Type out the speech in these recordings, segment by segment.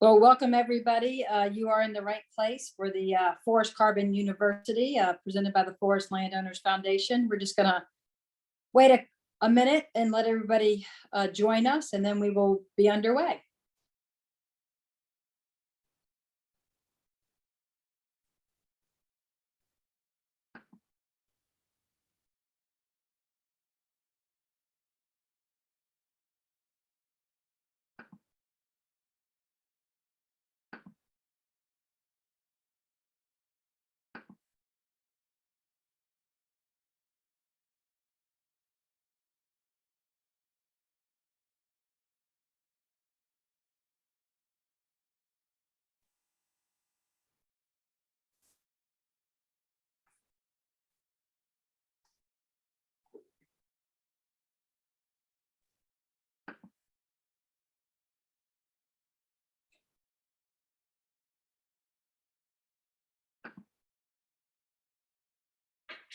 Well, welcome everybody. You are in the right place for the Forest Carbon University presented by the Forest Landowners Foundation. We're just gonna wait a minute and let everybody join us, and then we will be underway.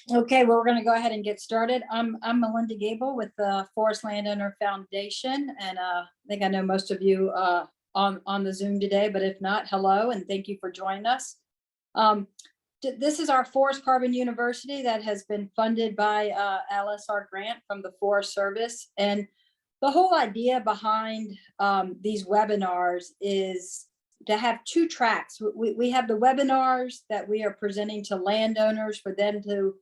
Okay, well, we're going to go ahead and get started. I'm Melinda Gable with the Forest Landowner Foundation, and I think I know most of you on the Zoom today, but if not, hello, and thank you for joining us. This is our Forest Carbon University that has been funded by LSR grant from the Forest Service, and the whole idea behind these webinars is to have two tracks. We have the webinars that we are presenting to landowners for them to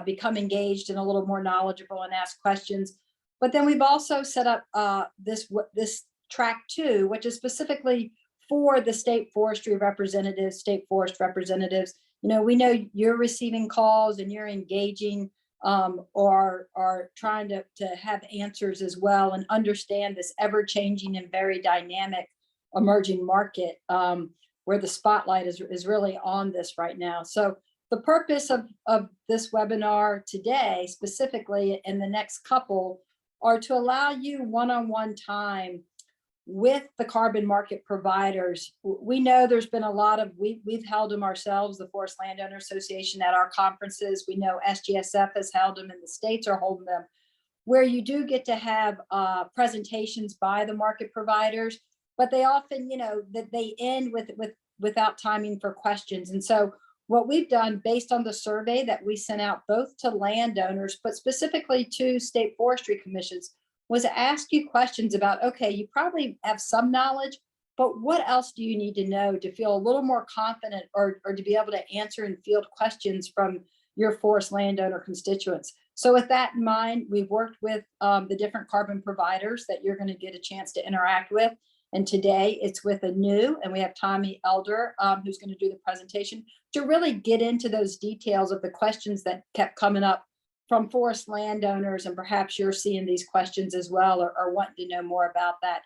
become engaged and a little more knowledgeable and ask questions. But then we've also set up this track 2, which is specifically for the state forestry representatives, state forest representatives. You know, we know you're receiving calls and you're engaging or are trying to have answers as well and understand this ever-changing and very dynamic emerging market where the spotlight is really on this right now. So the purpose of this webinar today, specifically in the next couple, are to allow you one-on-one time with the carbon market providers. We know there's been a lot of, we've held them ourselves, the Forest Landowner Association, at our conferences. We know SGSF has held them and the states are holding them, where you do get to have presentations by the market providers, but they often, you know, that they end without timing for questions. And so what we've done, based on the survey that we sent out both to landowners, but specifically to state forestry commissions, was ask you questions about, okay, you probably have some knowledge, but what else do you need to know to feel a little more confident or to be able to answer and field questions from your forest landowner constituents? So with that in mind, we've worked with the different carbon providers that you're going to get a chance to interact with. And today it's with Anew, and we have Tommy Elder, who's going to do the presentation to really get into those details of the questions that kept coming up from forest landowners, and perhaps you're seeing these questions as well or wanting to know more about that.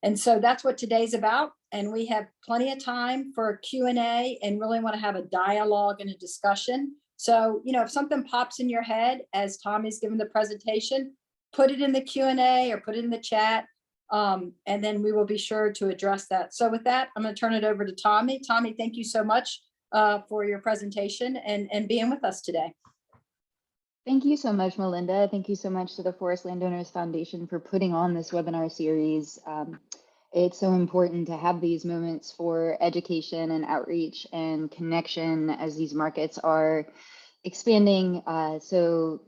And so that's what today's about. And we have plenty of time for a Q&A and really want to have a dialogue and a discussion. So, you know, if something pops in your head as Tommy's giving the presentation, put it in the Q&A or put it in the chat. And then we will be sure to address that. So with that, I'm going to turn it over to Tommy. Tommy, thank you so much for your presentation and being with us today. Thank you so much, Melinda. Thank you so much to the Forest Landowners Foundation for putting on this webinar series. It's so important to have these moments for education and outreach and connection as these markets are expanding so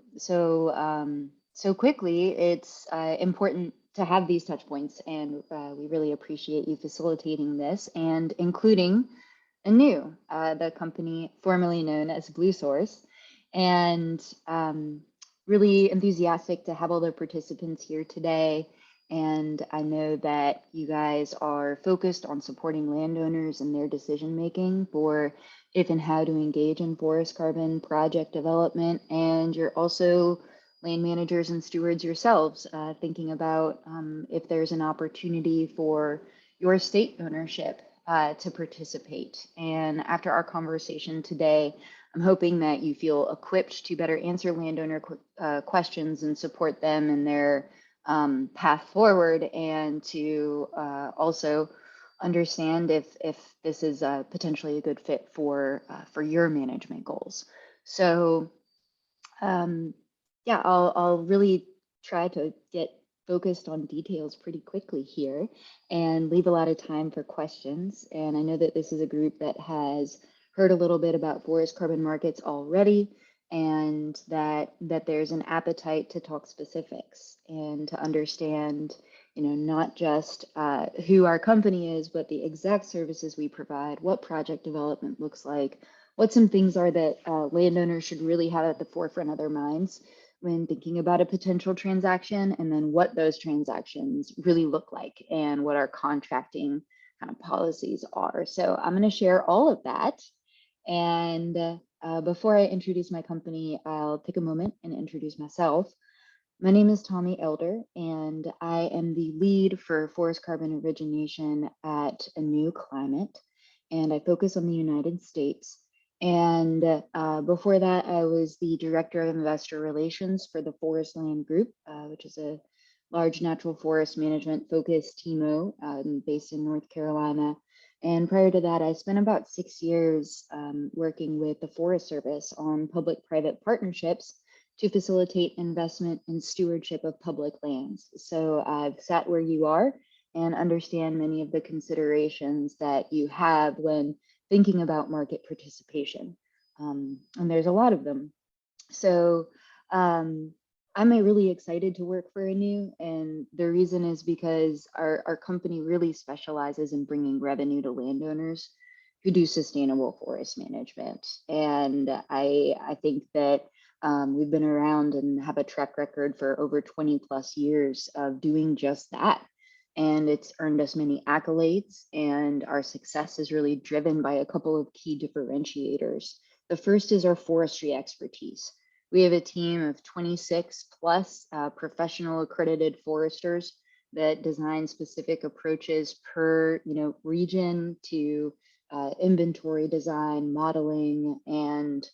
quickly. It's important to have these touch points, and we really appreciate you facilitating this and including Anew, the company formerly known as Bluesource. And really enthusiastic to have all the participants here today. And I know that you guys are focused on supporting landowners in their decision making for if and how to engage in forest carbon project development. And you're also land managers and stewards yourselves, thinking about if there's an opportunity for your state ownership to participate. And after our conversation today, I'm hoping that you feel equipped to better answer landowner questions and support them in their path forward, and to also understand if this is potentially a good fit for your management goals. So yeah, I'll really try to get focused on details pretty quickly here and leave a lot of time for questions. And I know that this is a group that has heard a little bit about forest carbon markets already, and that there's an appetite to talk specifics and to understand, not just who our company is, but the exact services we provide, what project development looks like, what some things are that landowners should really have at the forefront of their minds when thinking about a potential transaction, and then what those transactions really look like and what our contracting kind of policies are. So I'm going to share all of that. And before I introduce my company, I'll take a moment and introduce myself. My name is Tommy Elder, and I am the lead for forest carbon origination at Anew Climate, and I focus on the United States. And before that, I was the Director of Investor Relations for the Forest Land Group, which is a large natural forest management focused TMO based in North Carolina. And prior to that, I spent about 6 years working with the Forest Service on public-private partnerships to facilitate investment and stewardship of public lands. So I've sat where you are and understand many of the considerations that you have when thinking about market participation. And there's a lot of them. So I'm really excited to work for Anew, and the reason is because our company really specializes in bringing revenue to landowners who do sustainable forest management. And I think that we've been around and have a track record for over 20 plus years of doing just that. And it's earned us many accolades, and our success is really driven by a couple of key differentiators. The first is our forestry expertise. We have a team of 26 plus professional accredited foresters that design specific approaches per region to inventory design, modeling, and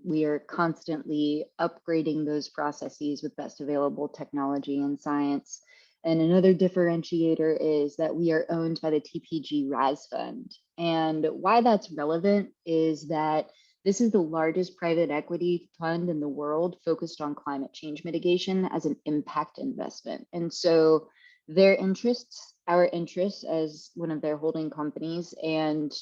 we are constantly upgrading those processes with best available technology and science. And another differentiator is that we are owned by the TPG Rise Fund. And why that's relevant is that this is the largest private equity fund in the world focused on climate change mitigation as an impact investment. And so their interests, our interests as one of their holding companies, and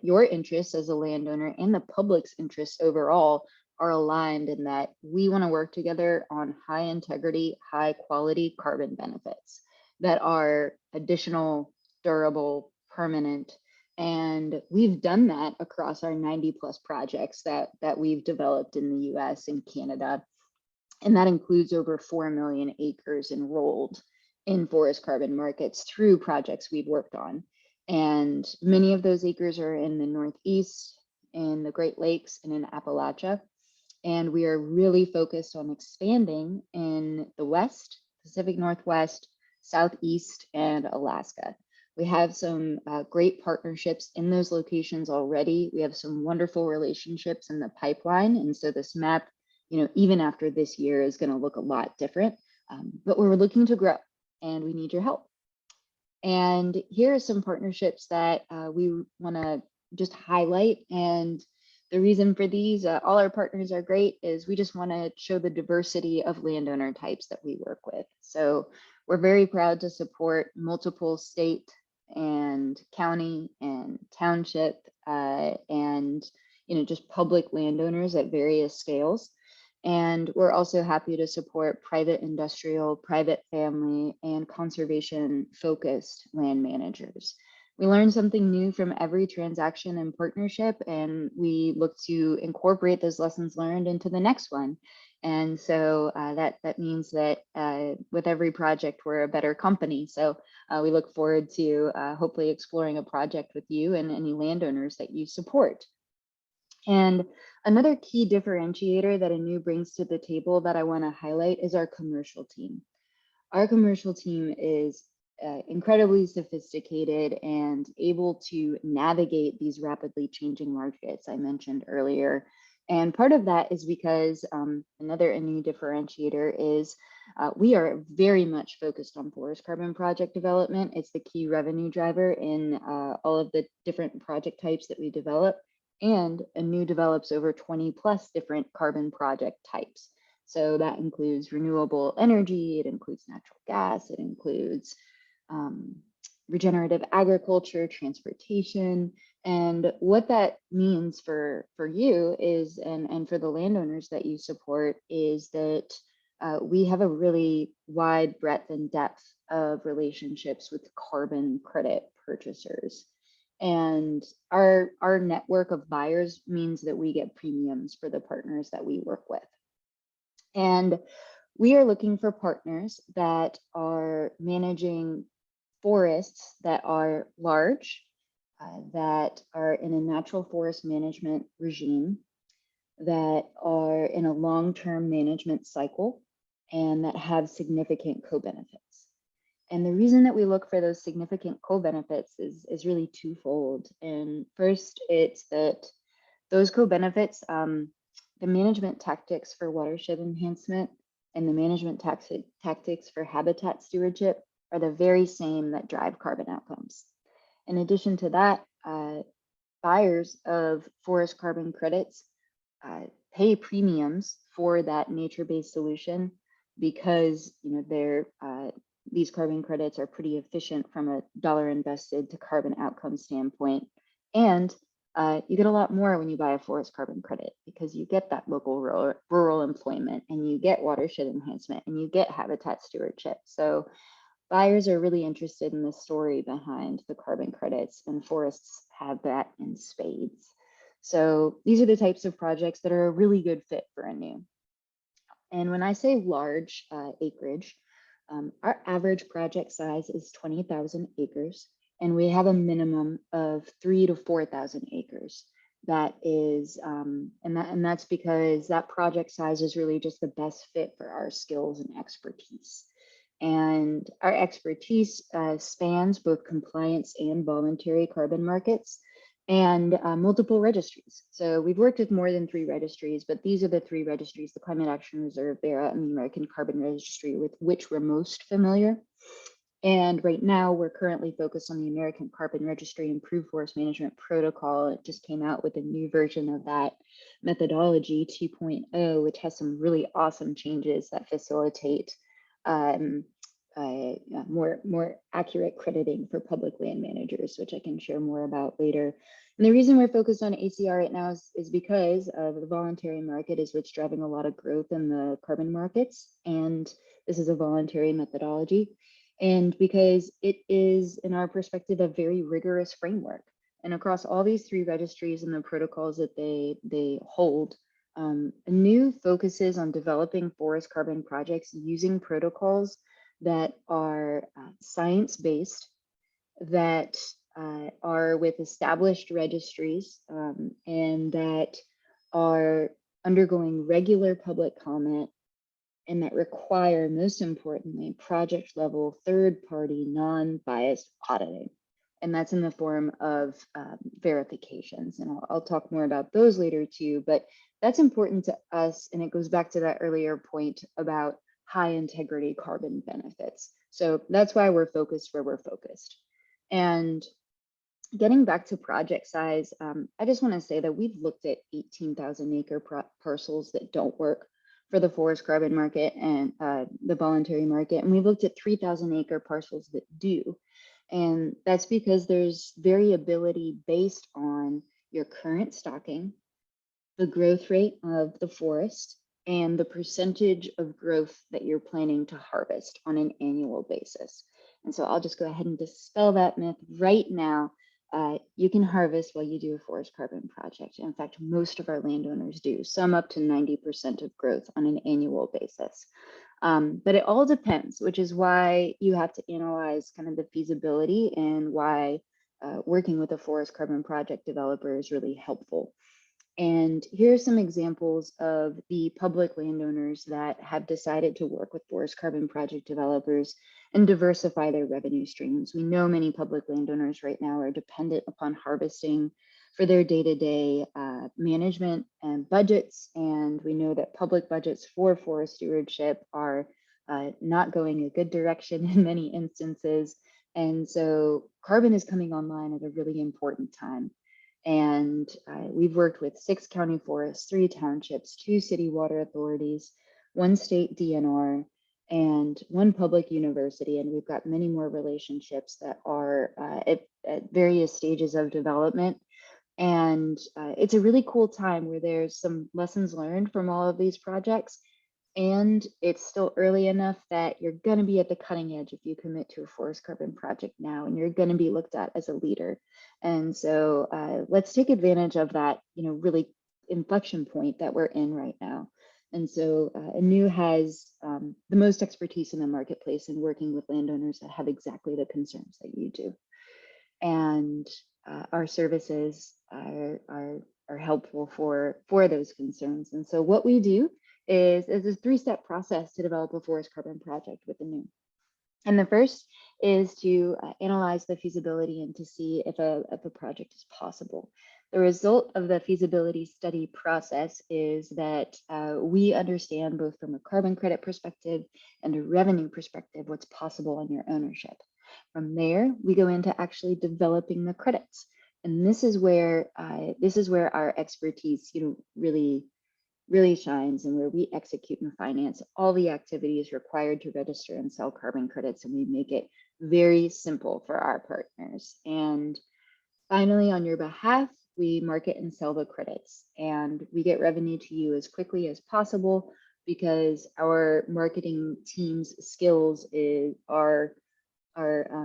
your interests as a landowner and the public's interests overall are aligned in that we want to work together on high integrity, high quality carbon benefits that are additional, durable, permanent. And we've done that across our 90 plus projects that we've developed in the US and Canada. And that includes over 4 million acres enrolled in forest carbon markets through projects we've worked on. And many of those acres are in the Northeast, in the Great Lakes, and in Appalachia. And we are really focused on expanding in the West, Pacific Northwest, Southeast, and Alaska. We have some great partnerships in those locations already. We have some wonderful relationships in the pipeline. And so this map, even after this year, is going to look a lot different. But we're looking to grow, and we need your help. And here are some partnerships that we want to just highlight. And the reason for these, all our partners are great, is we just want to show the diversity of landowner types that we work with. So we're very proud to support multiple state and county and township and just public landowners at various scales. And we're also happy to support private industrial, private family, and conservation focused land managers. We learn something new from every transaction and partnership, and we look to incorporate those lessons learned into the next one. And so that means that with every project, we're a better company. So we look forward to hopefully exploring a project with you and any landowners that you support. And another key differentiator that Anew brings to the table that I want to highlight is our commercial team. Our commercial team is incredibly sophisticated and able to navigate these rapidly changing markets I mentioned earlier. And part of that is because another Anew differentiator is we are very much focused on forest carbon project development. It's the key revenue driver in all of the different project types that we develop. And Anew develops over 20 plus different carbon project types. So that includes renewable energy, it includes natural gas, it includes regenerative agriculture, transportation. And what that means for you is, and for the landowners that you support, is that we have a really wide breadth and depth of relationships with carbon credit purchasers. And our network of buyers means that we get premiums for the partners that we work with. And we are looking for partners that are managing forests that are large, that are in a natural forest management regime, that are in a long-term management cycle, and that have significant co-benefits. And the reason that we look for those significant co-benefits is really twofold. And first, it's that those co-benefits, the management tactics for watershed enhancement and the management tactics for habitat stewardship are the very same that drive carbon outcomes. In addition to that, buyers of forest carbon credits pay premiums for that nature-based solution because these carbon credits are pretty efficient from a dollar invested to carbon outcome standpoint. And you get a lot more when you buy a forest carbon credit because you get that local rural employment, and you get watershed enhancement, and you get habitat stewardship. So buyers are really interested in the story behind the carbon credits, and forests have that in spades. So these are the types of projects that are a really good fit for Anew. And when I say large acreage, our average project size is 20,000 acres, and we have a minimum of 3,000 to 4,000 acres. That is, and that's because that project size is really just the best fit for our skills and expertise. And our expertise spans both compliance and voluntary carbon markets, and multiple registries. So we've worked with more than 3 registries, but these are the 3 registries: the Climate Action Reserve, BERA, and the American Carbon Registry, with which we're most familiar. And right now we're currently focused on the American Carbon Registry Improved Forest Management Protocol. It just came out with a new version of that methodology, 2.0, which has some really awesome changes that facilitate more accurate crediting for public land managers, which I can share more about later. And the reason we're focused on ACR right now is because the voluntary market is what's driving a lot of growth in the carbon markets. And this is a voluntary methodology. And because it is, in our perspective, a very rigorous framework. And across all these 3 registries and the protocols that they hold, Anew focuses on developing forest carbon projects using protocols that are science-based, that are with established registries, and that are undergoing regular public comment, and that require, most importantly, project-level, third-party, non-biased auditing. And that's in the form of verifications. And I'll talk more about those later too, but that's important to us. And it goes back to that earlier point about high integrity carbon benefits. So that's why we're focused where we're focused. And getting back to project size, I just want to say that we've looked at 18,000 acre parcels that don't work for the forest carbon market and the voluntary market. And we looked at 3,000 acre parcels that do. And that's because there's variability based on your current stocking, the growth rate of the forest, and the percentage of growth that you're planning to harvest on an annual basis. And so I'll just go ahead and dispel that myth right now. You can harvest while you do a forest carbon project. In fact, most of our landowners do, some up to 90% of growth on an annual basis. But it all depends, which is why you have to analyze kind of the feasibility, and why working with a forest carbon project developer is really helpful. And here are some examples of the public landowners that have decided to work with forest carbon project developers and diversify their revenue streams. We know many public landowners right now are dependent upon harvesting for their day-to-day management and budgets. And we know that public budgets for forest stewardship are not going a good direction in many instances. And so carbon is coming online at a really important time. And we've worked with 6 county forests, 3 townships, 2 city water authorities. one state DNR, and one public university. And we've got many more relationships that are at various stages of development. And it's a really cool time where there's some lessons learned from all of these projects. And it's still early enough that you're going to be at the cutting edge if you commit to a forest carbon project now, and you're going to be looked at as a leader. And so let's take advantage of that, really inflection point that we're in right now. And so Anew has the most expertise in the marketplace in working with landowners that have exactly the concerns that you do. And our services are helpful for those concerns. And so what we do is a three-step process to develop a forest carbon project with Anew. And the first is to analyze the feasibility and to see if a project is possible. The result of the feasibility study process is that we understand both from a carbon credit perspective and a revenue perspective what's possible on your ownership. From there, we go into actually developing the credits. And this is where our expertise, really shines, and where we execute and finance all the activities required to register and sell carbon credits, and we make it very simple for our partners. And finally, on your behalf, we market and sell the credits, and we get revenue to you as quickly as possible because our marketing team's skills are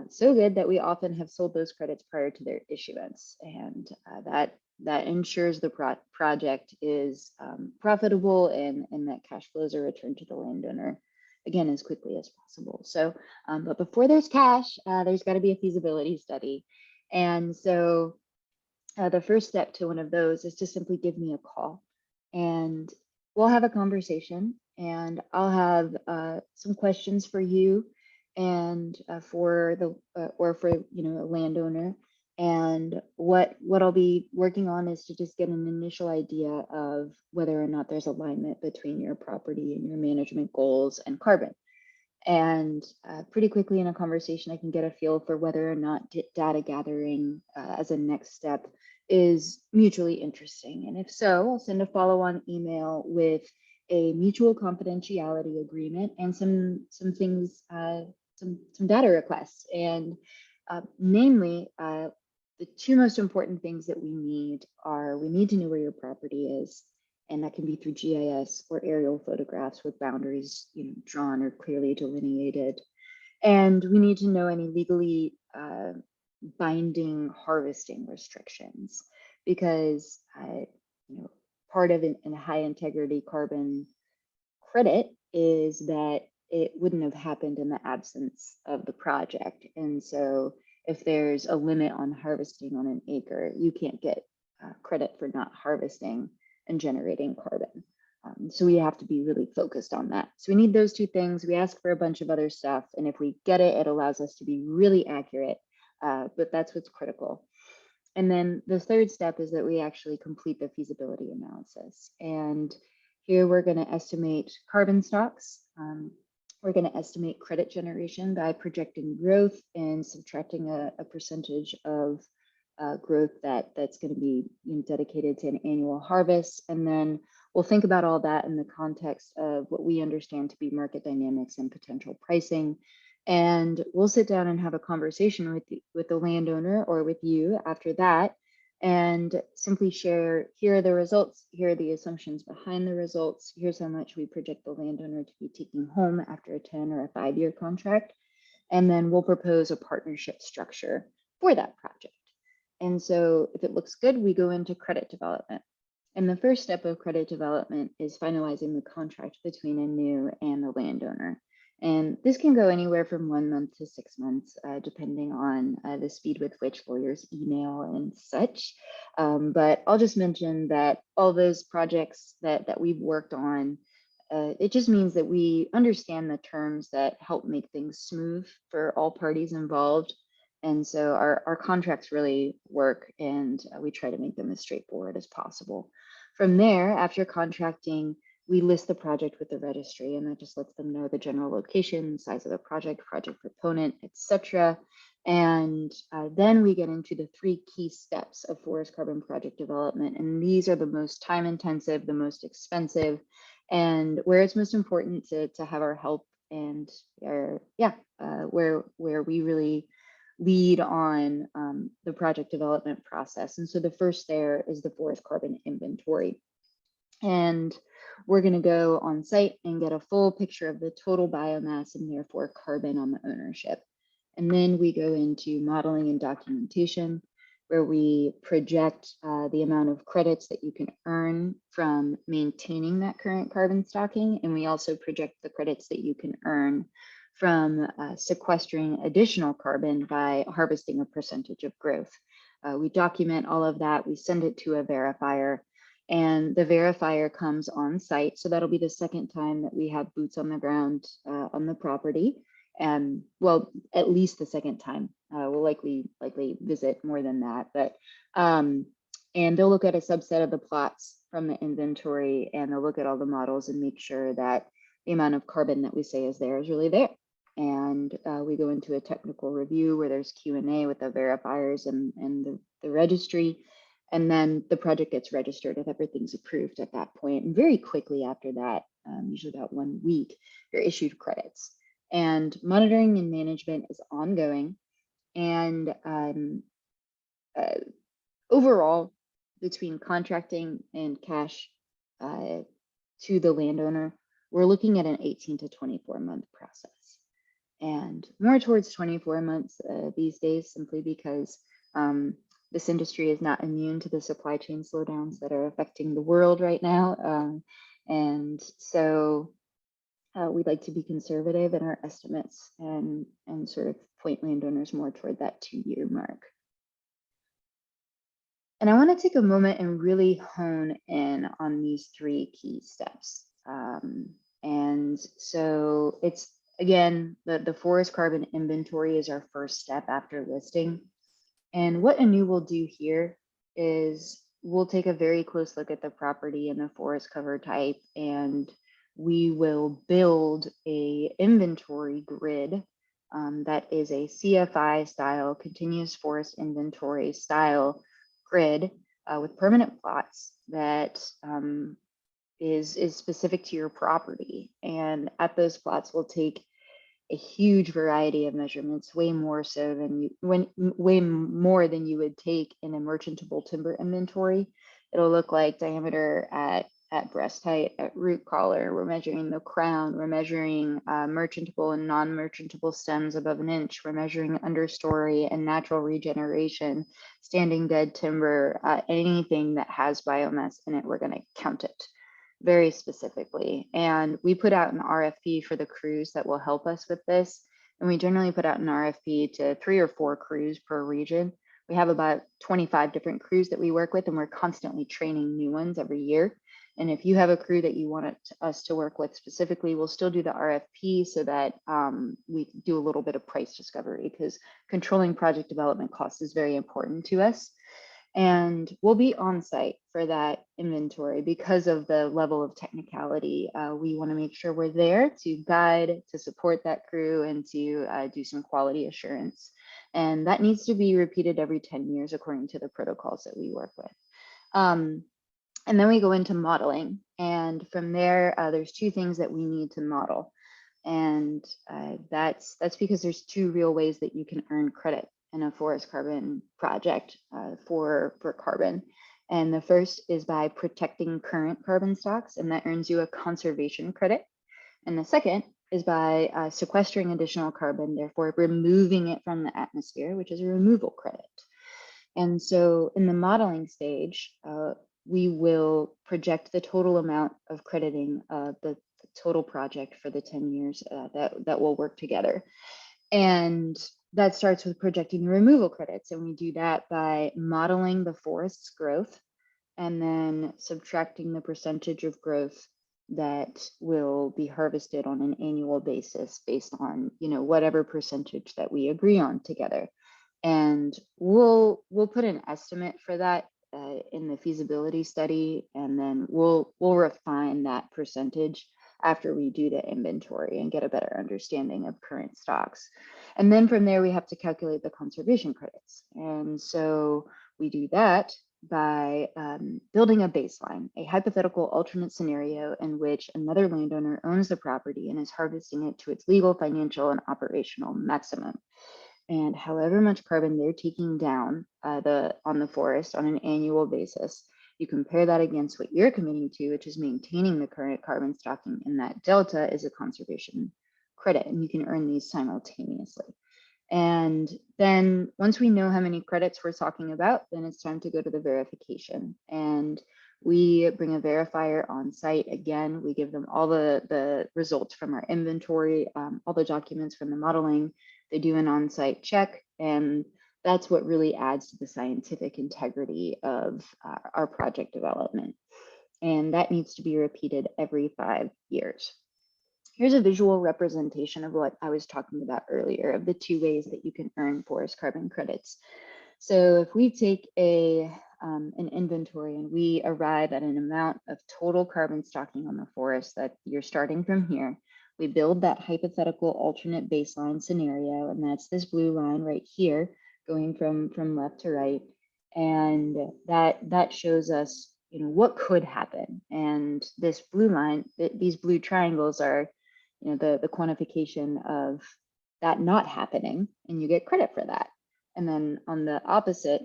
so good that we often have sold those credits prior to their issuance, and that ensures the project is profitable and that cash flows are returned to the landowner, again, as quickly as possible. So, but before there's cash, there's got to be a feasibility study. And so the first step to one of those is to simply give me a call, and we'll have a conversation, and I'll have some questions for you and for a landowner. And what I'll be working on is to just get an initial idea of whether or not there's alignment between your property and your management goals and carbon. And pretty quickly in a conversation, I can get a feel for whether or not data gathering as a next step is mutually interesting. And if so, I'll send a follow-on email with a mutual confidentiality agreement and some things, some data requests. And namely, the two most important things that we need to know where your property is, and that can be through GIS or aerial photographs with boundaries drawn or clearly delineated. And we need to know any legally binding harvesting restrictions, because part of a high integrity carbon credit is that it wouldn't have happened in the absence of the project. And so if there's a limit on harvesting on an acre, you can't get credit for not harvesting and generating carbon. So we have to be really focused on that. So we need those two things. We ask for a bunch of other stuff, and if we get it, it allows us to be really accurate, but that's what's critical. And then the third step is that we actually complete the feasibility analysis. And here we're going to estimate carbon stocks. We're going to estimate credit generation by projecting growth and subtracting a percentage of growth that's going to be dedicated to an annual harvest. And then we'll think about all that in the context of what we understand to be market dynamics and potential pricing. And we'll sit down and have a conversation with the landowner or with you after that, and simply share, here are the results, here are the assumptions behind the results, here's how much we project the landowner to be taking home after a 10 or a 5-year contract. And then we'll propose a partnership structure for that project. And so if it looks good, we go into credit development. And the first step of credit development is finalizing the contract between Anew and the landowner. And this can go anywhere from 1 month to 6 months, depending on the speed with which lawyers email and such. But I'll just mention that all those projects that we've worked on, it just means that we understand the terms that help make things smooth for all parties involved. And so our contracts really work, and we try to make them as straightforward as possible. From there, after contracting, we list the project with the registry, and that just lets them know the general location, size of the project proponent, etc. And then we get into the 3 key steps of forest carbon project development. And these are the most time intensive, the most expensive, And where it's most important to have our help and where we really lead on the project development process. And so the first there is the forest carbon inventory. And we're going to go on site and get a full picture of the total biomass and therefore carbon on the ownership. And then we go into modeling and documentation, where we project the amount of credits that you can earn from maintaining that current carbon stocking. And we also project the credits that you can earn from sequestering additional carbon by harvesting a percentage of growth. We document all of that, we send it to a verifier, and the verifier comes on site. So that'll be the second time that we have boots on the ground on the property. And well, at least the second time. We'll likely visit more than that, but and they'll look at a subset of the plots from the inventory, and they'll look at all the models and make sure that the amount of carbon that we say is there is really there. And we go into a technical review where there's Q&A with the verifiers and the registry. And then the project gets registered if everything's approved at that point. And very quickly after that, usually about 1 week, you're issued credits. And monitoring and management is ongoing. And overall, between contracting and cash to the landowner, we're looking at an 18 to 24 month process. And more towards 24 months these days, simply because this industry is not immune to the supply chain slowdowns that are affecting the world right now. And so we'd like to be conservative in our estimates and sort of point landowners more toward that 2-year mark. And I want to take a moment and really hone in on these 3 key steps. And so it's, again, the forest carbon inventory is our first step after listing. And what Anew will do here is we'll take a very close look at the property and the forest cover type, and we will build a inventory grid that is a CFI style, continuous forest inventory style grid with permanent plots that is specific to your property. And at those plots, we'll take a huge variety of measurements, way more than you would take in a merchantable timber inventory. It'll look like diameter at breast height, at root collar. We're measuring the crown. We're measuring merchantable and non-merchantable stems above 1 inch. We're measuring understory and natural regeneration, standing dead timber, anything that has biomass in it, we're going to count it very specifically. And we put out an RFP for the crews that will help us with this. And we generally put out an RFP to 3 or 4 crews per region. We have about 25 different crews that we work with, and we're constantly training new ones every year. And if you have a crew that you want us to work with specifically, we'll still do the RFP so that we do a little bit of price discovery, because controlling project development costs is very important to us. And we'll be on site for that inventory because of the level of technicality. We want to make sure we're there to guide, to support that crew, and to do some quality assurance. And that needs to be repeated every 10 years according to the protocols that we work with. And then we go into modeling. And from there, there's 2 things that we need to model. And that's because there's 2 real ways that you can earn credit in a forest carbon project for carbon. And the first is by protecting current carbon stocks, and that earns you a conservation credit. And the second is by sequestering additional carbon, therefore removing it from the atmosphere, which is a removal credit. And so in the modeling stage, we will project the total amount of crediting the total project for the 10 years that will work together. And that starts with projecting the removal credits. And we do that by modeling the forest's growth and then subtracting the percentage of growth that will be harvested on an annual basis based on, whatever percentage that we agree on together. And we'll put an estimate for that in the feasibility study, and then we'll refine that percentage after we do the inventory and get a better understanding of current stocks. And then from there, we have to calculate the conservation credits. And so we do that by building a baseline, a hypothetical alternate scenario in which another landowner owns the property and is harvesting it to its legal, financial, and operational maximum. And however much carbon they're taking down on the forest on an annual basis, you compare that against what you're committing to, which is maintaining the current carbon stocking, and that delta is a conservation credit, and you can earn these simultaneously. And then once we know how many credits we're talking about, then it's time to go to the verification. And we bring a verifier on site. Again, we give them all the results from our inventory, all the documents from the modeling. They do an on-site check, and that's what really adds to the scientific integrity of our project development. And that needs to be repeated every 5 years. Here's a visual representation of what I was talking about earlier, of the 2 ways that you can earn forest carbon credits. So if we take an inventory and we arrive at an amount of total carbon stocking on the forest, that you're starting from here, we build that hypothetical alternate baseline scenario, and that's this blue line right here, going from left to right. And that shows us, what could happen. And this blue line, these blue triangles are, the quantification of that not happening, and you get credit for that. And then on the opposite,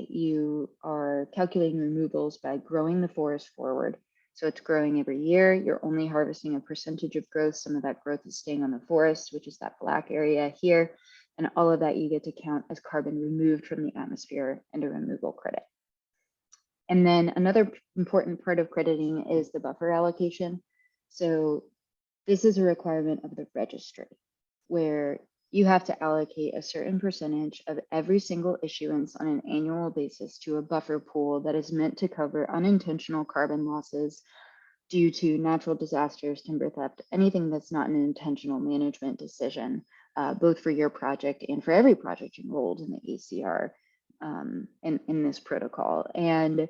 you are calculating removals by growing the forest forward. So it's growing every year. You're only harvesting a percentage of growth. Some of that growth is staying on the forest, which is that black area here. And all of that you get to count as carbon removed from the atmosphere and a removal credit. And then another important part of crediting is the buffer allocation. So this is a requirement of the registry, where you have to allocate a certain percentage of every single issuance on an annual basis to a buffer pool that is meant to cover unintentional carbon losses due to natural disasters, timber theft, anything that's not an intentional management decision, both for your project and for every project enrolled in the ACR in this protocol. And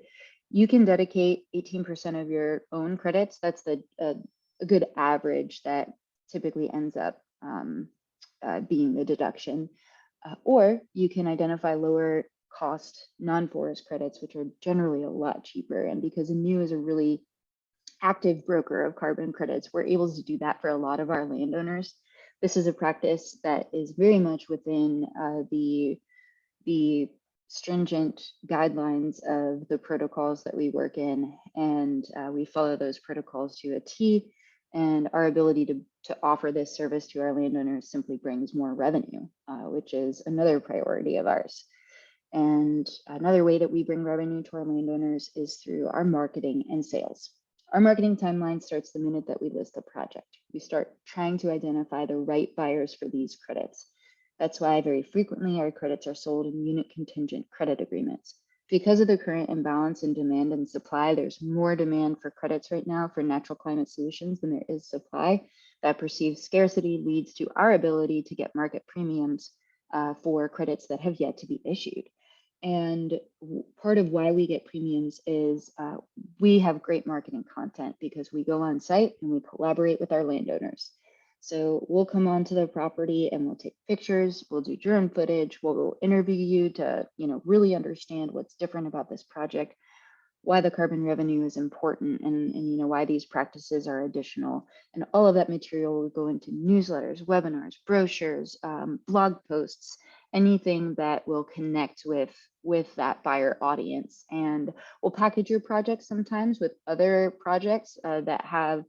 you can dedicate 18% of your own credits. That's a good average that typically ends up being the deduction. Or you can identify lower cost non-forest credits, which are generally a lot cheaper. And because Anew is a really active broker of carbon credits, we're able to do that for a lot of our landowners. This is a practice that is very much within the stringent guidelines of the protocols that we work in, and we follow those protocols to a T. And our ability to offer this service to our landowners simply brings more revenue, which is another priority of ours. And another way that we bring revenue to our landowners is through our marketing and sales. Our marketing timeline starts the minute that we list the project. We start trying to identify the right buyers for these credits. That's why very frequently our credits are sold in unit contingent credit agreements. Because of the current imbalance in demand and supply, there's more demand for credits right now for natural climate solutions than there is supply. That perceived scarcity leads to our ability to get market premiums for credits that have yet to be issued. And part of why we get premiums is we have great marketing content because we go on site and we collaborate with our landowners. So we'll come onto the property and we'll take pictures, we'll do drone footage, we'll interview you to, really understand what's different about this project, why the carbon revenue is important, and why these practices are additional. And all of that material will go into newsletters, webinars, brochures, blog posts, anything that will connect with that buyer audience. And we'll package your project sometimes with other projects that have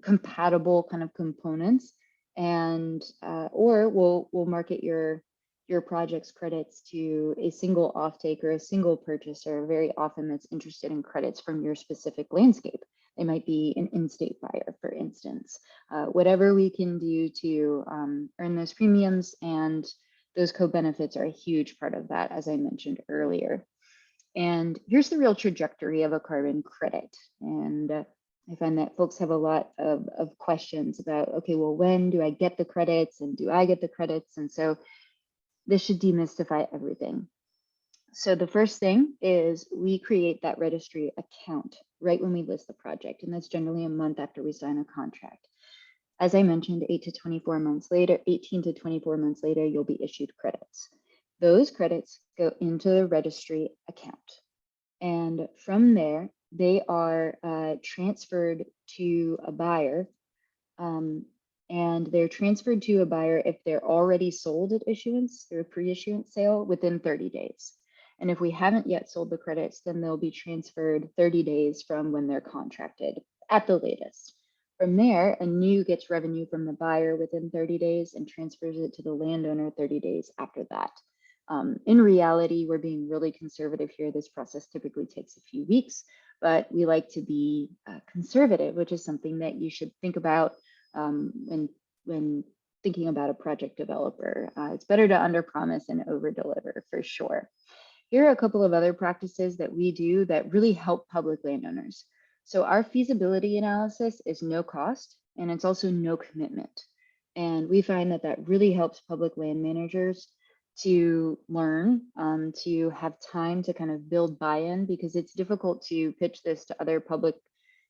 compatible kind of components, and or we'll market your project's credits to a single offtake or a single purchaser, very often that's interested in credits from your specific landscape. They might be an in-state buyer, for instance. Whatever we can do to earn those premiums, and those co-benefits are a huge part of that, as I mentioned earlier. And here's the real trajectory of a carbon credit. And I find that folks have a lot of questions about, okay, well, when do I get the credits, and do I get the credits? And so this should demystify everything. So the first thing is we create that registry account right when we list the project, and that's generally a month after we sign a contract. As I mentioned, 18 to 24 months later, you'll be issued credits. Those credits go into the registry account. And from there, they are transferred to a buyer. And they're transferred to a buyer if they're already sold at issuance through a pre-issuance sale within 30 days. And if we haven't yet sold the credits, then they'll be transferred 30 days from when they're contracted at the latest. From there, Anew gets revenue from the buyer within 30 days and transfers it to the landowner 30 days after that. In reality, we're being really conservative here. This process typically takes a few weeks, but we like to be conservative, which is something that you should think about when thinking about a project developer. It's better to underpromise and overdeliver for sure. Here are a couple of other practices that we do that really help public landowners. So our feasibility analysis is no cost, and it's also no commitment. And we find that that really helps public land managers to learn, to have time to kind of build buy-in, because it's difficult to pitch this to other public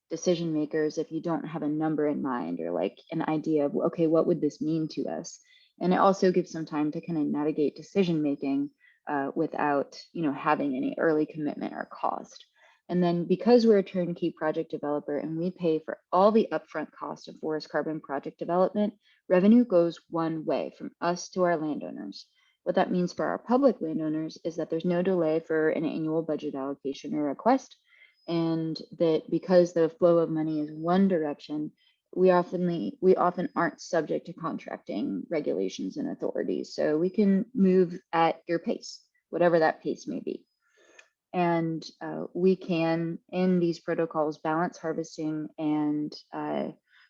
decision makers if you don't have a number in mind or like an idea of, okay, what would this mean to us? And it also gives some time to kind of navigate decision making without, having any early commitment or cost. And then because we're a turnkey project developer and we pay for all the upfront cost of forest carbon project development, revenue goes one way from us to our landowners. What that means for our public landowners is that there's no delay for an annual budget allocation or request, and that because the flow of money is one direction, we often aren't subject to contracting regulations and authorities. So we can move at your pace, whatever that pace may be. And we can, in these protocols, balance harvesting and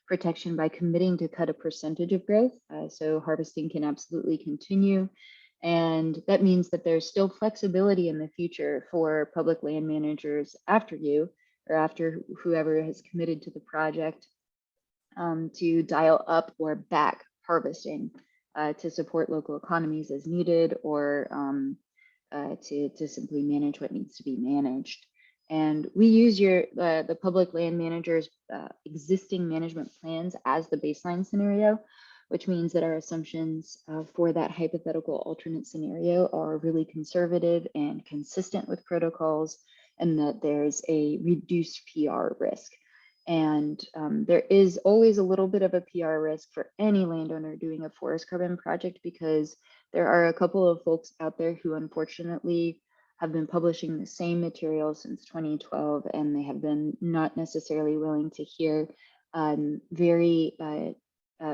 protection by committing to cut a percentage of growth. So harvesting can absolutely continue. And that means that there's still flexibility in the future for public land managers after you or after whoever has committed to the project to dial up or back harvesting to support local economies as needed, or to simply manage what needs to be managed. And we use the public land manager's existing management plans as the baseline scenario, which means that our assumptions for that hypothetical alternate scenario are really conservative and consistent with protocols, and that there's a reduced PR risk. And there is always a little bit of a PR risk for any landowner doing a forest carbon project, because there are a couple of folks out there who unfortunately have been publishing the same material since 2012, and they have been not necessarily willing to hear very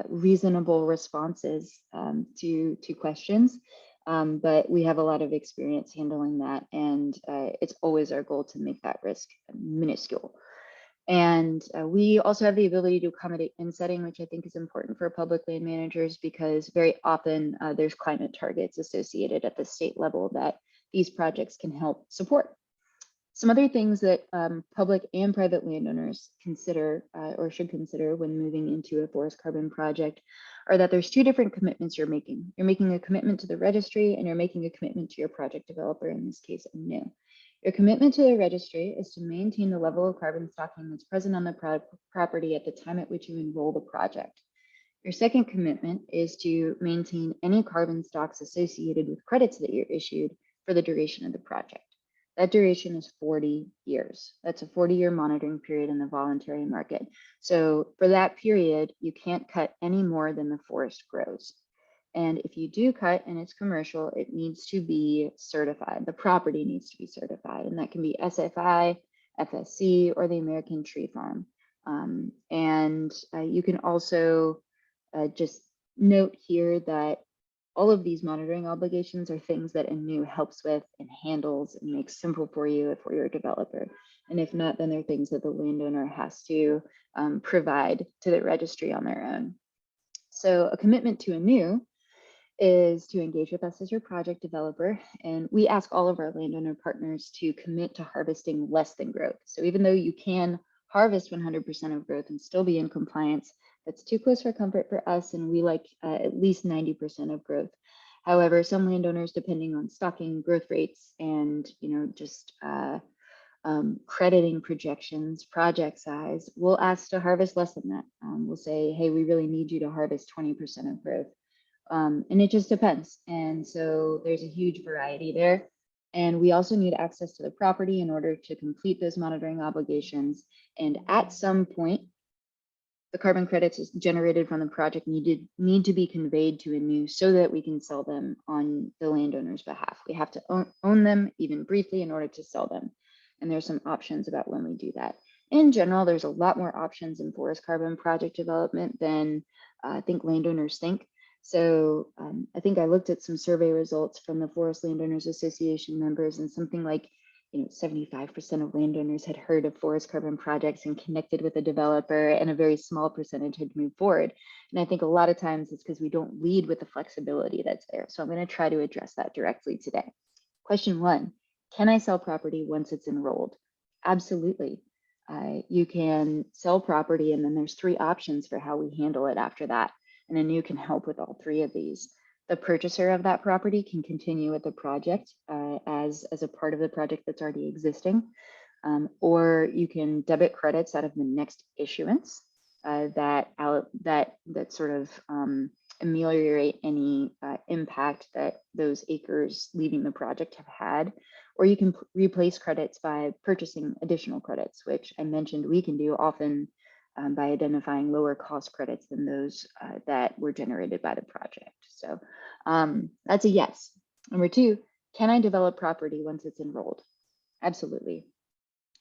reasonable responses to questions. But we have a lot of experience handling that, and it's always our goal to make that risk minuscule. And we also have the ability to accommodate insetting, which I think is important for public land managers, because very often there's climate targets associated at the state level that these projects can help support. Some other things that public and private landowners consider or should consider when moving into a forest carbon project are that there's two different commitments you're making. You're making a commitment to the registry, and you're making a commitment to your project developer, in this case, Anew. Your commitment to the registry is to maintain the level of carbon stocking that's present on the property at the time at which you enroll the project. Your second commitment is to maintain any carbon stocks associated with credits that you're issued for the duration of the project. That duration is 40 years. That's a 40-year monitoring period in the voluntary market. So for that period, you can't cut any more than the forest grows. And if you do cut and it's commercial, it needs to be certified. The property needs to be certified, and that can be SFI, FSC, or the American Tree Farm. And you can also just note here that all of these monitoring obligations are things that Anew helps with and handles and makes simple for you if you're a developer. And if not, then they're things that the landowner has to provide to the registry on their own. So a commitment to Anew is to engage with us as your project developer. And we ask all of our landowner partners to commit to harvesting less than growth. So even though you can harvest 100% of growth and still be in compliance, that's too close for comfort for us, and we like at least 90% of growth. However, some landowners, depending on stocking growth rates and just crediting projections, project size, will ask to harvest less than that. We'll say, hey, we really need you to harvest 20% of growth. And it just depends. And so there's a huge variety there. And we also need access to the property in order to complete those monitoring obligations. And at some point, the carbon credits generated from the project need to be conveyed to Anew so that we can sell them on the landowner's behalf. We have to own them even briefly in order to sell them. And there's some options about when we do that. In general, there's a lot more options in forest carbon project development than I think landowners think. So I think I looked at some survey results from the Forest Landowners Association members, and something like 75% of landowners had heard of forest carbon projects and connected with a developer, and a very small percentage had moved forward. And I think a lot of times it's because we don't lead with the flexibility that's there. So I'm going to try to address that directly today. Question 1, can I sell property once it's enrolled? Absolutely. You can sell property, and then there's 3 options for how we handle it after that. And Anew can help with all 3 of these. The purchaser of that property can continue with the project as a part of the project that's already existing, or you can debit credits out of the next issuance that sort of ameliorate any impact that those acres leaving the project have had, or you can replace credits by purchasing additional credits, which I mentioned we can do often by identifying lower cost credits than those that were generated by the project. So that's a yes. Number 2, can I develop property once it's enrolled? Absolutely.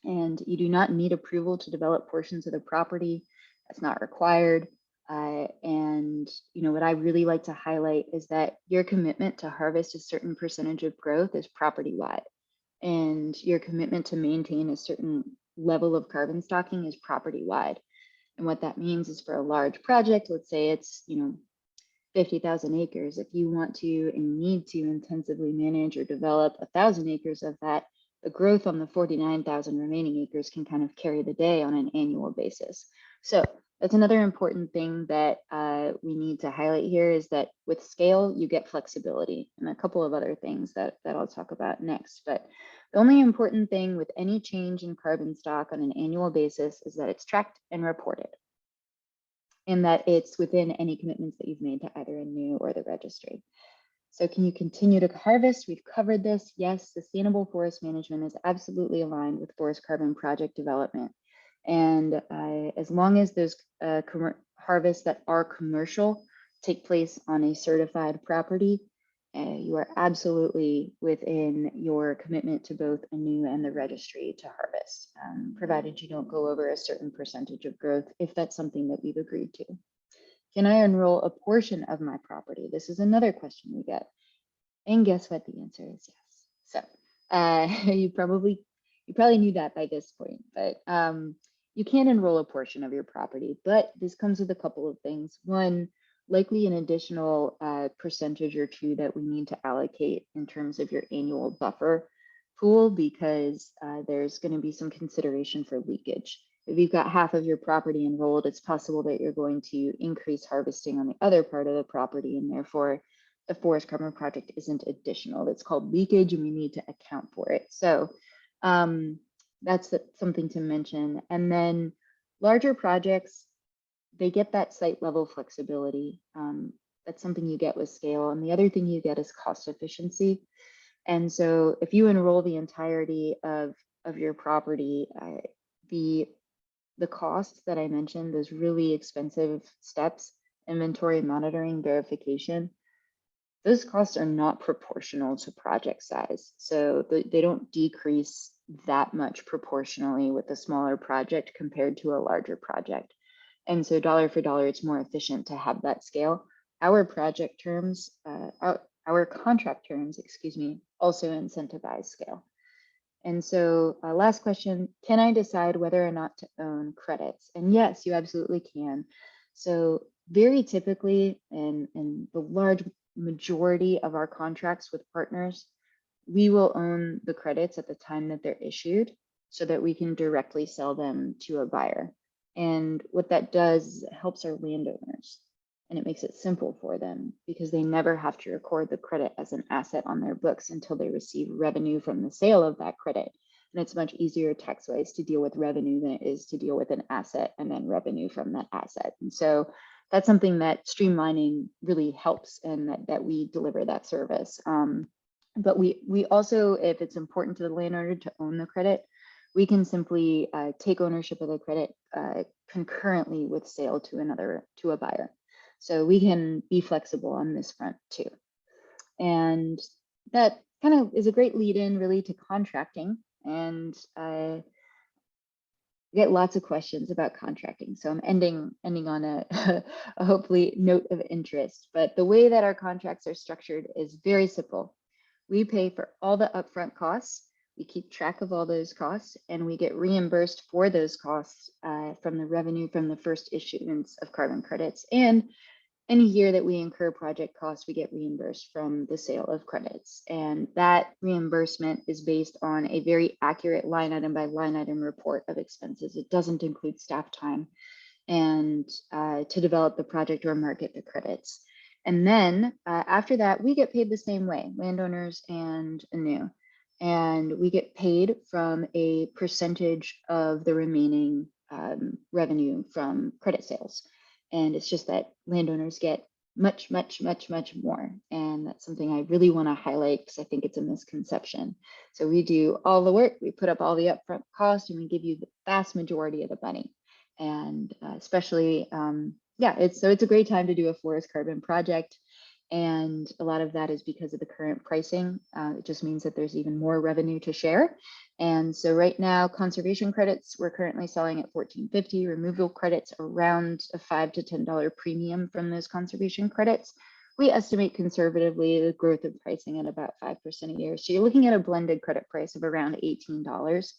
And you do not need approval to develop portions of the property. That's not required. And what I really like to highlight is that your commitment to harvest a certain percentage of growth is property-wide, and your commitment to maintain a certain level of carbon stocking is property-wide. And what that means is, for a large project, let's say it's 50,000 acres, if you want to and need to intensively manage or develop 1,000 acres of that, the growth on the 49,000 remaining acres can kind of carry the day on an annual basis. So that's another important thing that we need to highlight here, is that with scale, you get flexibility, and a couple of other things that I'll talk about next. But the only important thing with any change in carbon stock on an annual basis is that it's tracked and reported, and that it's within any commitments that you've made to either Anew or the registry. So can you continue to harvest? We've covered this. Yes, sustainable forest management is absolutely aligned with forest carbon project development. And as long as those harvests that are commercial take place on a certified property, you are absolutely within your commitment to both Anew and the registry to harvest, provided you don't go over a certain percentage of growth, if that's something that we've agreed to. Can I enroll a portion of my property? This is another question we get. And guess what? The answer is yes. So you probably knew that by this point, but you can enroll a portion of your property, but this comes with a couple of things. One, likely an additional percentage or 2 that we need to allocate in terms of your annual buffer pool, because there's going to be some consideration for leakage. If you've got half of your property enrolled, it's possible that you're going to increase harvesting on the other part of the property, and therefore the forest carbon project isn't additional. It's called leakage, and we need to account for it. So that's something to mention. And then larger projects, they get that site level flexibility. That's something you get with scale. And the other thing you get is cost efficiency. And so if you enroll the entirety of your property, the costs that I mentioned, those really expensive steps, inventory monitoring, verification, those costs are not proportional to project size. So they don't decrease that much proportionally with a smaller project compared to a larger project. And so dollar for dollar, it's more efficient to have that scale. Our project terms, our contract terms, also incentivize scale. And so last question, can I decide whether or not to own credits? And yes, you absolutely can. So very typically, in the large majority of our contracts with partners, we will own the credits at the time that they're issued so that we can directly sell them to a buyer. And what that does is it helps our landowners, and it makes it simple for them because they never have to record the credit as an asset on their books until they receive revenue from the sale of that credit. And it's much easier tax-wise to deal with revenue than it is to deal with an asset and then revenue from that asset. And so that's something that streamlining really helps, and that we deliver that service. But we also, if it's important to the landowner to own the credit, we can simply take ownership of the credit concurrently with sale to a buyer. So we can be flexible on this front too. And that kind of is a great lead in really to contracting. And I get lots of questions about contracting. So I'm ending on a, a hopefully note of interest. But the way that our contracts are structured is very simple. We pay for all the upfront costs. We keep track of all those costs, and we get reimbursed for those costs from the revenue from the first issuance of carbon credits. And any year that we incur project costs, we get reimbursed from the sale of credits. And that reimbursement is based on a very accurate line item by line item report of expenses. It doesn't include staff time and to develop the project or market the credits. And then after that, we get paid the same way, landowners and Anew. And we get paid from a percentage of the remaining revenue from credit sales. And it's just that landowners get much, much, much, much more. And that's something I really want to highlight because I think it's a misconception. So we do all the work, we put up all the upfront cost, and we give you the vast majority of the money. And especially, yeah, it's a great time to do a forest carbon project. And a lot of that is because of the current pricing. It just means that there's even more revenue to share. And so right now, conservation credits, we're currently selling at $14.50, removal credits around a $5 to $10 premium from those conservation credits. We estimate conservatively the growth of pricing at about 5% a year. So you're looking at a blended credit price of around $18.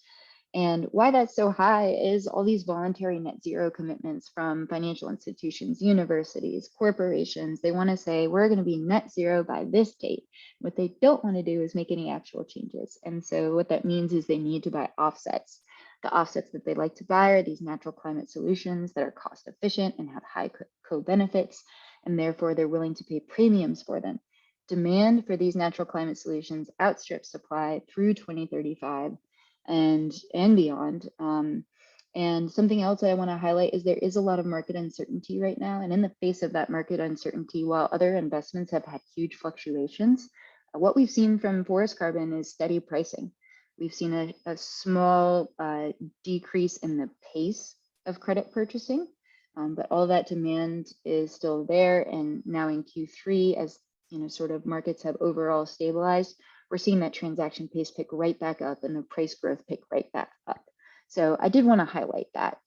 And why that's so high is all these voluntary net zero commitments from financial institutions, universities, corporations. They want to say, we're going to be net zero by this date. What they don't want to do is make any actual changes. And so what that means is they need to buy offsets. The offsets that they like to buy are these natural climate solutions that are cost efficient and have high co-benefits, and therefore they're willing to pay premiums for them. Demand for these natural climate solutions outstrips supply through 2035. And beyond. And something else that I want to highlight is there is a lot of market uncertainty right now. And in the face of that market uncertainty, while other investments have had huge fluctuations, what we've seen from forest carbon is steady pricing. We've seen a small decrease in the pace of credit purchasing, but all that demand is still there. And now in Q3, as sort of markets have overall stabilized, we're seeing that transaction pace pick right back up and the price growth pick right back up. So I did want to highlight that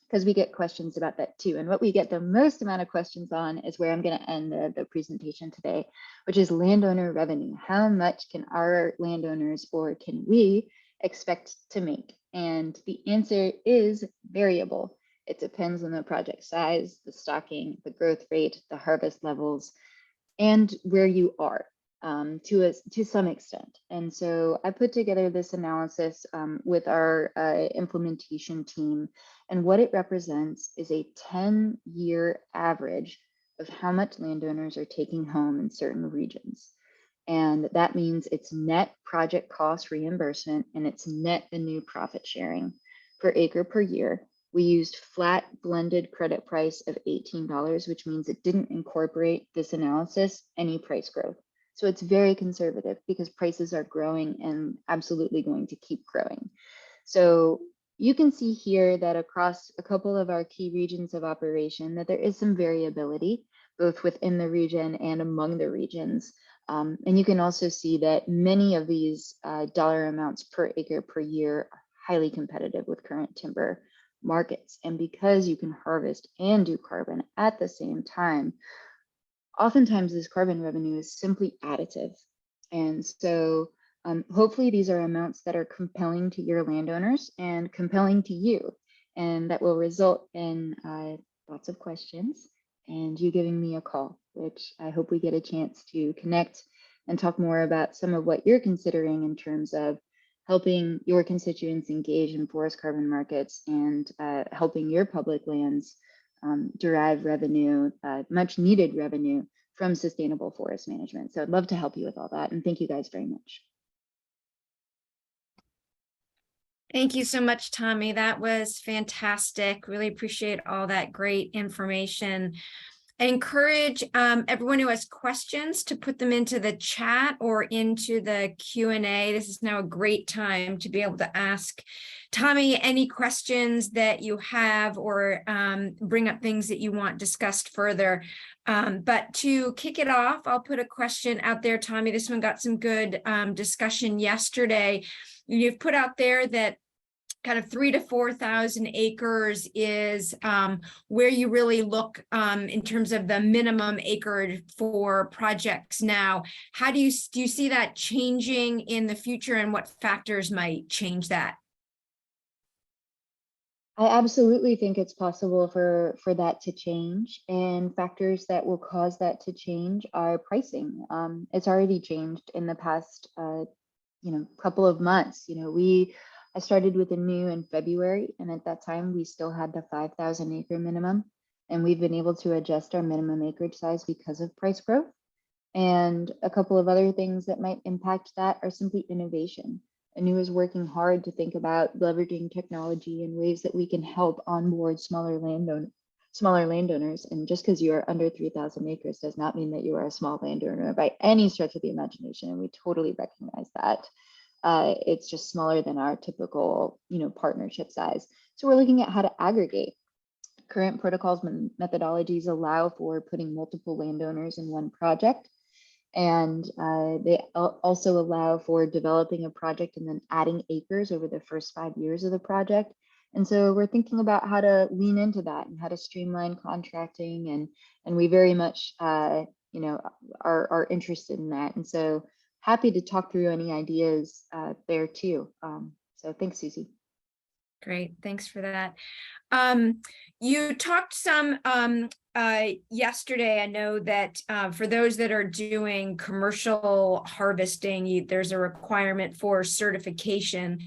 because we get questions about that too. And what we get the most amount of questions on is where I'm going to end the presentation today, which is landowner revenue. How much can our landowners or can we expect to make? And the answer is variable. It depends on the project size, the stocking, the growth rate, the harvest levels, and where you are. To some extent. And so I put together this analysis with our implementation team, and what it represents is a 10-year average of how much landowners are taking home in certain regions. And that means it's net project cost reimbursement and it's net Anew profit sharing per acre per year. We used flat blended credit price of $18, which means it didn't incorporate this analysis any price growth. So it's very conservative because prices are growing and absolutely going to keep growing. So you can see here that across a couple of our key regions of operation that there is some variability, both within the region and among the regions. And you can also see that many of these dollar amounts per acre per year are highly competitive with current timber markets. And because you can harvest and do carbon at the same time, oftentimes this carbon revenue is simply additive. And so hopefully these are amounts that are compelling to your landowners and compelling to you. And that will result in lots of questions and you giving me a call, which I hope we get a chance to connect and talk more about some of what you're considering in terms of helping your constituents engage in forest carbon markets and helping your public lands derive revenue, much needed revenue from sustainable forest management. So I'd love to help you with all that. And thank you guys very much. Thank you so much, Tommy. That was fantastic. Really appreciate all that great information. I encourage everyone who has questions to put them into the chat or into the Q&A. This is now a great time to be able to ask Tommy any questions that you have, or bring up things that you want discussed further. But to kick it off, I'll put a question out there, Tommy. This one got some good discussion yesterday. You've put out there that kind of 3,000 to 4,000 acres is where you really look in terms of the minimum acreage for projects now. How do you see that changing in the future, and what factors might change that? I absolutely think it's possible for that to change, and factors that will cause that to change are pricing. It's already changed in the past, couple of months. I started with Anew in February, and at that time we still had the 5,000 acre minimum, and we've been able to adjust our minimum acreage size because of price growth. And a couple of other things that might impact that are simply innovation. Anew is working hard to think about leveraging technology in ways that we can help onboard smaller landowners. And just because you are under 3,000 acres does not mean that you are a small landowner by any stretch of the imagination. And we totally recognize that. It's just smaller than our typical, partnership size. So we're looking at how to aggregate. Current protocols and methodologies allow for putting multiple landowners in one project. And they also allow for developing a project and then adding acres over the first 5 years of the project. And so we're thinking about how to lean into that and how to streamline contracting. And we very much, are interested in that. And so happy to talk through any ideas there too. So thanks, Susie. Great, thanks for that. You talked some yesterday. I know that for those that are doing commercial harvesting, there's a requirement for certification.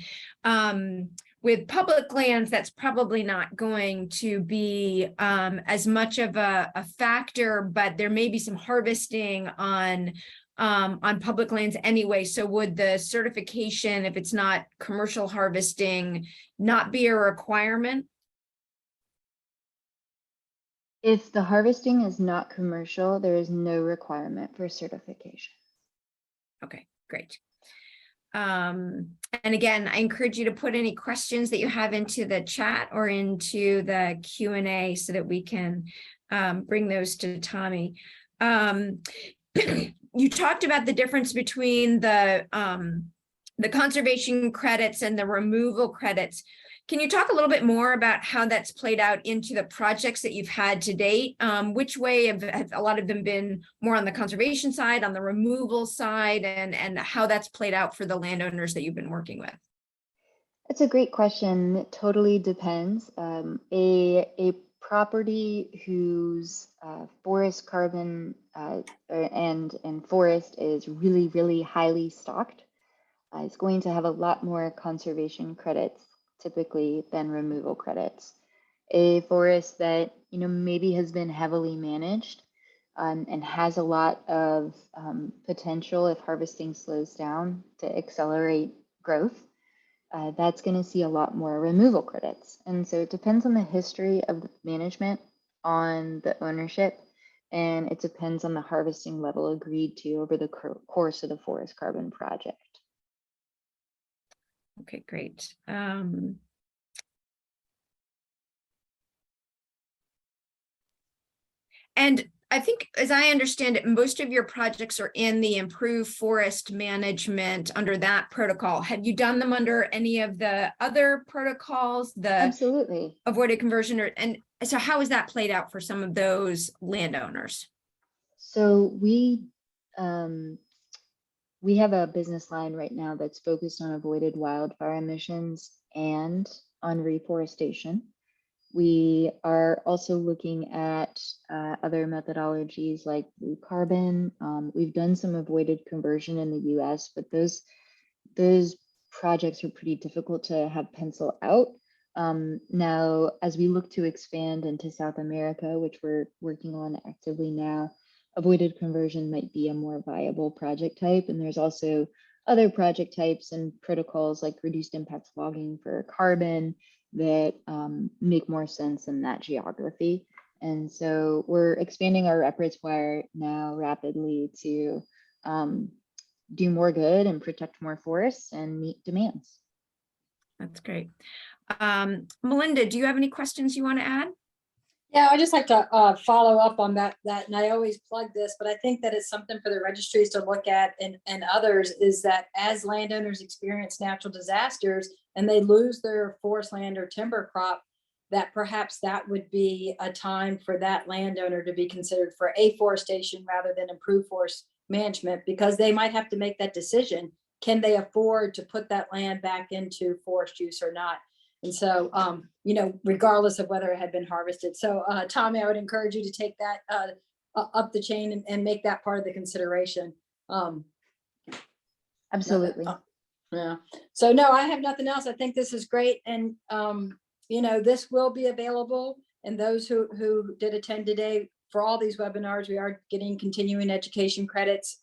With public lands, that's probably not going to be as much of a factor, but there may be some harvesting on public lands anyway. So would the certification, if it's not commercial harvesting, not be a requirement? If the harvesting is not commercial, there is no requirement for certification. Okay, great. And again, I encourage you to put any questions that you have into the chat or into the Q&A so that we can bring those to Tommy. You talked about the difference between the conservation credits and the removal credits. Can you talk a little bit more about how that's played out into the projects that you've had to date? Which way have a lot of them been more on the conservation side, on the removal side, and how that's played out for the landowners that you've been working with? That's a great question. It totally depends. A property whose forest carbon and forest is really, really highly stocked is going to have a lot more conservation credits typically than removal credits. A forest that maybe has been heavily managed and has a lot of potential if harvesting slows down to accelerate growth, that's going to see a lot more removal credits. And so it depends on the history of the management, on the ownership, and it depends on the harvesting level agreed to over the course of the forest carbon project. Okay, great. And I think, as I understand it, most of your projects are in the improved forest management under that protocol. Have you done them under any of the other protocols, the Absolutely avoided conversion, and so how has that played out for some of those landowners? So we have a business line right now that's focused on avoided wildfire emissions and on reforestation. We are also looking at other methodologies like blue carbon. We've done some avoided conversion in the US, but those projects are pretty difficult to have pencil out. Now, as we look to expand into South America, which we're working on actively now, avoided conversion might be a more viable project type. And there's also other project types and protocols like reduced impact logging for carbon that make more sense in that geography. And so we're expanding our repertoire now rapidly to do more good and protect more forests and meet demands. That's great. Melinda, do you have any questions you want to add? Yeah, I just like to follow up on that, and I always plug this, but I think that it's something for the registries to look at and others, is that as landowners experience natural disasters and they lose their forest land or timber crop, that perhaps that would be a time for that landowner to be considered for afforestation rather than improved forest management, because they might have to make that decision. Can they afford to put that land back into forest use or not? And so, you know, regardless of whether it had been harvested. So, Tommy, I would encourage you to take that up the chain and make that part of the consideration. Absolutely. Yeah. So, no, I have nothing else. I think this is great. And, you know, this will be available. And those who did attend today, for all these webinars, we are getting continuing education credits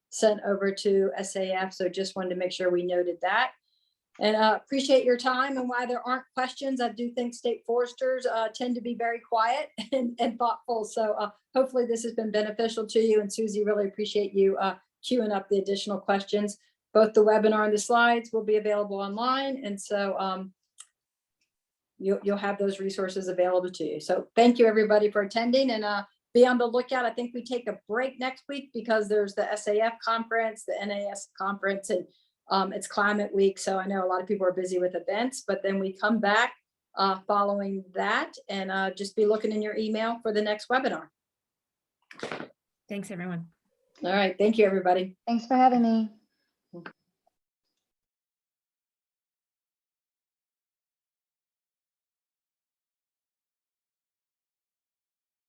sent over to SAF. So just wanted to make sure we noted that. And appreciate your time. And while there aren't questions, I do think state foresters tend to be very quiet and thoughtful. So hopefully this has been beneficial to you. And Susie, really appreciate you queuing up the additional questions. Both the webinar and the slides will be available online. And so you'll have those resources available to you. So thank you everybody for attending, and be on the lookout. I think we take a break next week because there's the SAF conference, the NAS conference, and it's climate week. So I know a lot of people are busy with events, but then we come back following that, and just be looking in your email for the next webinar. Thanks, everyone. All right. Thank you, everybody. Thanks for having me.